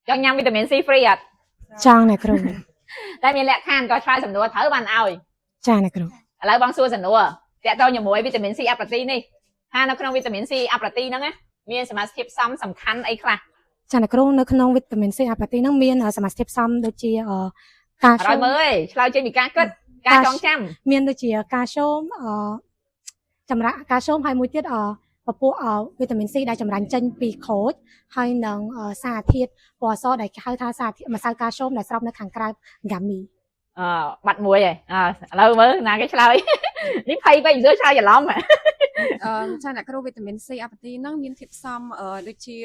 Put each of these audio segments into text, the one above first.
cho nhâm vitamin C free à Chàng này kêu tại vì lẽ khan có try sầm nua thở bàn ao Chàng này kêu lại bằng xua sầm nuaแต่ตัวอย่างมวยวิตามินซีอัปตีนี่ถ้านักขนมวิตามินซีอัปตีนั่นไงมีสมาชิกซ้ำสำคัญไอ้ค่ะ Chàng này kêu nó không vitamin C à tí nó miên ở sắm tiếp xăm đôi chia cá rồi mới lao trên bị cá kết cá tròn trăm miên đôi chia cá sôm chấm rã cá sôm hai mũi tiết và po vitamin Cได้จำรันchânปีโคดให้นังสาธิตปอซอได้ให้ท่าสาธิตมาใส่cá sômได้สำหรับในขังกลางกามีbạch mùi rồi lâu mới là cái sao ấy đi phay bay dưới sao giờ lắm mà ចាអ្នកគ្រូវីតាមីន C អាប៉ាទីហ្នឹងមានធាតុផ្សំដូចជា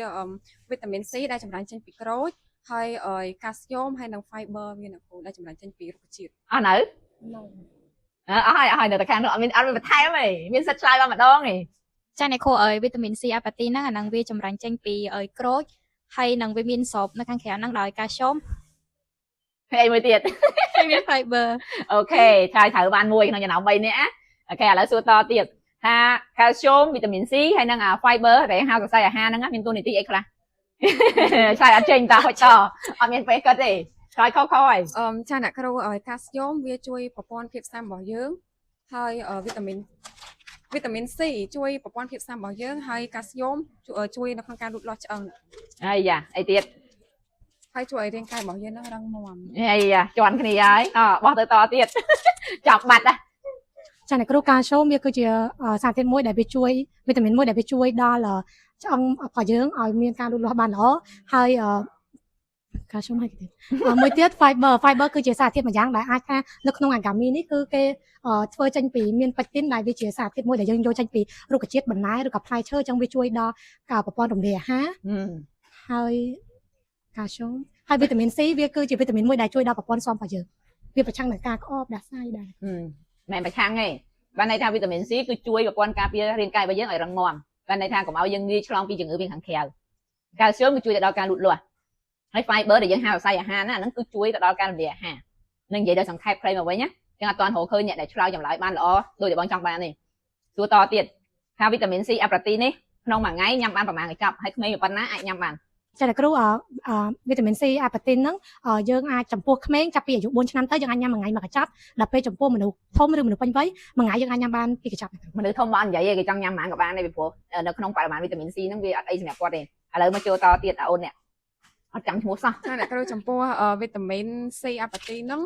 វីតាមីន C ដែលចម្រាញ់ចេញពីក្រូចហើយកាល់ស្យូមហើយនិង fiber វាអ្នកគ្រូដែលចម្រាញ់ចេញពីរុក្ខជាតិnữ ai được khang được mình thay mày mình sạch sai ba mặt đó này ចាអ្នកគ្រូវីតាមីន C អាប៉ាទីហ្នឹងអាហ្នឹងវាចម្រាញ់ចេញពីក្រូចហើយនឹងវាមានស្រូបនៅខាងក្រៅហ្នឹងដោយកាល់ស្យូម hay mới tiệt ហើយមាន fiber ok trai thử ban mùi nó nhà nào bay nữa ok là xua to tiệt ha calcium vitamin C hay năng fiber để hao sai ha năng mình tu này tí ấy là sai ở trên ta hỏi to ở miền Tây có gì rồi khâu khôi ចាអ្នកគ្រូកាល់ស្យូមវាជួយប្រព័ន្ធភាពស៊ាំរបស់យើងហើយវីតាមីន C ជួយប្រព័ន្ធភាពស៊ាំរបស់យើងហើយកាល់ស្យូមជួយនៅក្នុងការលូតលាស់ឆ្អឹង ai da ai tiệt ហើយជួយឲ្យរាងកាយរបស់យើងនឹងរឹងមាំ ai da chọn cái này ấy bỏ tới to tiệt chọc mặt à ចាអ្នកគ្រូកាល់ស្យូមវាគឺជាសារធាតុមួយដែលវាជួយវីតាមីនមួយដែលវាជួយដល់ឆ្អឹងរបស់យើងឲ្យមានការលូតលាស់បានល្អហើយកាល់ស្យូមហើយទៀតមួយទៀត fiber គឺជាសារធាតុមួយយ៉ាងដែលអាចថានៅក្នុងអាកាមីនេះគឺគេធ្វើចេញពីមានប៉េទីនដែលវាជាសារធាតុមួយដែលយើងយកចេញពីរុក្ខជាតិបន្លែឬក៏ផ្លែឈើអញ្ចឹងវាជួយដល់ការប្រព័ន្ធរំលាយអាហារហើយកាល់ស្យូមហើយវីតាមីន C វាគឺជាវីតាមីនមួយដែលជួយដល់ប្រព័ន្ធស៊ាំរបស់យើងវាប្រឆាំងនឹងការក្អកដាសាយដែរ mẹ phải khang ngay ban này thang vitamin C cứ chui vào con cà phê riêng cài bây giờ ở răng mòn ban này thang của máu dân đi trong pi chừng ở bên hàng kèo calcium cứ chui tại đó can lụt lùa hay fiber để dân hao sai ha nó cứ chui tại đó can địa ha nên vậy đó sẵn khai play mà với nhá cho toàn hồ khơi nhẹ để cho dòng lại ban lọ đôi để bọn trong ban này tua to tiệt thang vitamin C protein ấy nông mà ngay nhâm ban và màng chậm hay ngay ban ná ai nhâm ban ចាអ្នកគ្រូវីតាមីន C អាប៉ាទីនហ្នឹងយើងអាចចំពោះក្មេងចាប់ពីអាយុ4ឆ្នាំទៅយើងអាចញ៉ាំមួយថ្ងៃមួយកញ្ចប់ដល់ពេលចំពោះមនុស្សធំឬមនុស្សពេញវ័យមួយថ្ងៃយើងអាចញ៉ាំបាន2កញ្ចប់ មនុស្សធំបាននិយាយគេចង់ញ៉ាំម៉ានក៏បានដែរពីព្រោះនៅក្នុងបរិមាណវីតាមីន C ហ្នឹងវាអត់អីសម្រាប់គាត់ទេឥឡូវមកចូលតទៀតអូននេះអត់ចាំឈ្មោះសោះ ចាអ្នកគ្រូចំពោះវីតាមីន C អាប៉ាទីហ្នឹង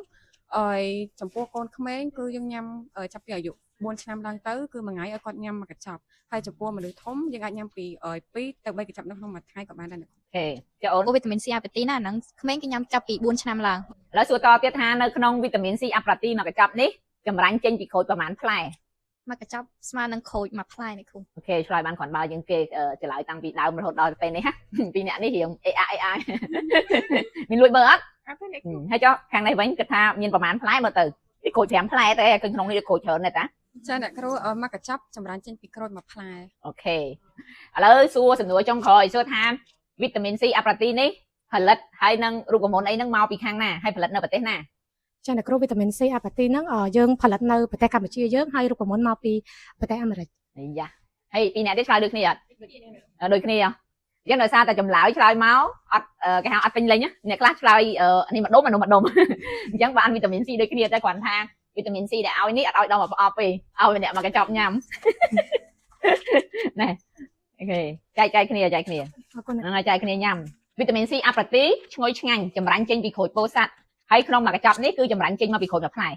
ចំពោះកូនក្មេងគឺយើងញ៉ាំចាប់ពីអាយុ4ឆ្នាំឡើងទៅគឺមួយថ្ងៃឲ្យគាត់ញ៉ាំមួយកញ្ចប់ហើយចំពោះមនុស្សធំយើងអាចញ៉ាំពី2ទៅ3កញ្ចប់នៅក្នុងមួយថ្ងៃក៏បានដែរ អូខេចាអូន វីតាមីន C អាប៉ាទីណាហ្នឹងក្មេងគេញ៉ាំចាប់ពី4ឆ្នាំឡើង ឥឡូវសួរតទៀតថានៅក្នុងវីតាមីន C អាប៉ាទីមួយកញ្ចប់នេះចម្រាញ់ចេញពីក្រូចប្រហែលផ្លែ មួយកញ្ចប់ស្មើនឹងក្រូចមួយផ្លែនេះគ្រូ អូខេឆ្លើយបានគ្រាន់បើយើងគេឆ្លើយតាំងពីដើមរហូតដល់ពេលនេះណាពីអ្នកនេះរៀង AI មានលួចមើលអត់ហើយចុះខាងនេះវិញគិតថាមានប្រហែលផ្លែមើលទៅក្រូច5ផ្លែទេគឺក្នុងនេះក្រូចច្រើនទេតា ចាអ្នកគ្រូមួយកញ្ចប់ចម្រាញ់ចេញពីក្រូចមួយផ្លែ អូខេឥឡូវសួរសំណួរចុងក្រោយសួរថាវីតាមីន C អាប៉ាទីនេះផលិតហើយនឹងរូបមន្តអីហ្នឹងមកពីខាងណាហើយផលិតនៅប្រទេសណា ចាអ្នកគ្រូវីតាមីន C អាប៉ាទីហ្នឹងយើងផលិតនៅប្រទេសកម្ពុជាយើងហើយរូបមន្តមកពីប្រទេសអាមេរិក អាយ៉ាហើយពីអ្នកនេះឆ្លើយដូចគ្នាអត់ដូចគ្នាយ៉ាងដោយសារតែចម្លើយឆ្លើយមកអត់គេហៅអត់ពេញលេញអ្នកខ្លះឆ្លើយនេះម្ដុំម្ដុំអញ្ចឹងបានវីតាមីន C ដូចគ្នាតែគ្រាន់ថាវីតាមីន C ដែលឲ្យនេះអត់ឲ្យដល់មកប្រអប់ទេឲ្យអ្នកមកកញ្ចប់ញ៉ាំណែអូខេចែកគ្នាហ្នឹងហើយចែកគ្នាញ៉ាំវីតាមីន C អាប៉ាទីឈ្ងុយឆ្ងាញ់ចម្រាញ់ចេញពីក្រូចពោធិ៍សាត់ហើយក្នុងមួយកញ្ចប់នេះគឺចម្រាញ់ចេញមកពីក្រូចមួយផ្លែ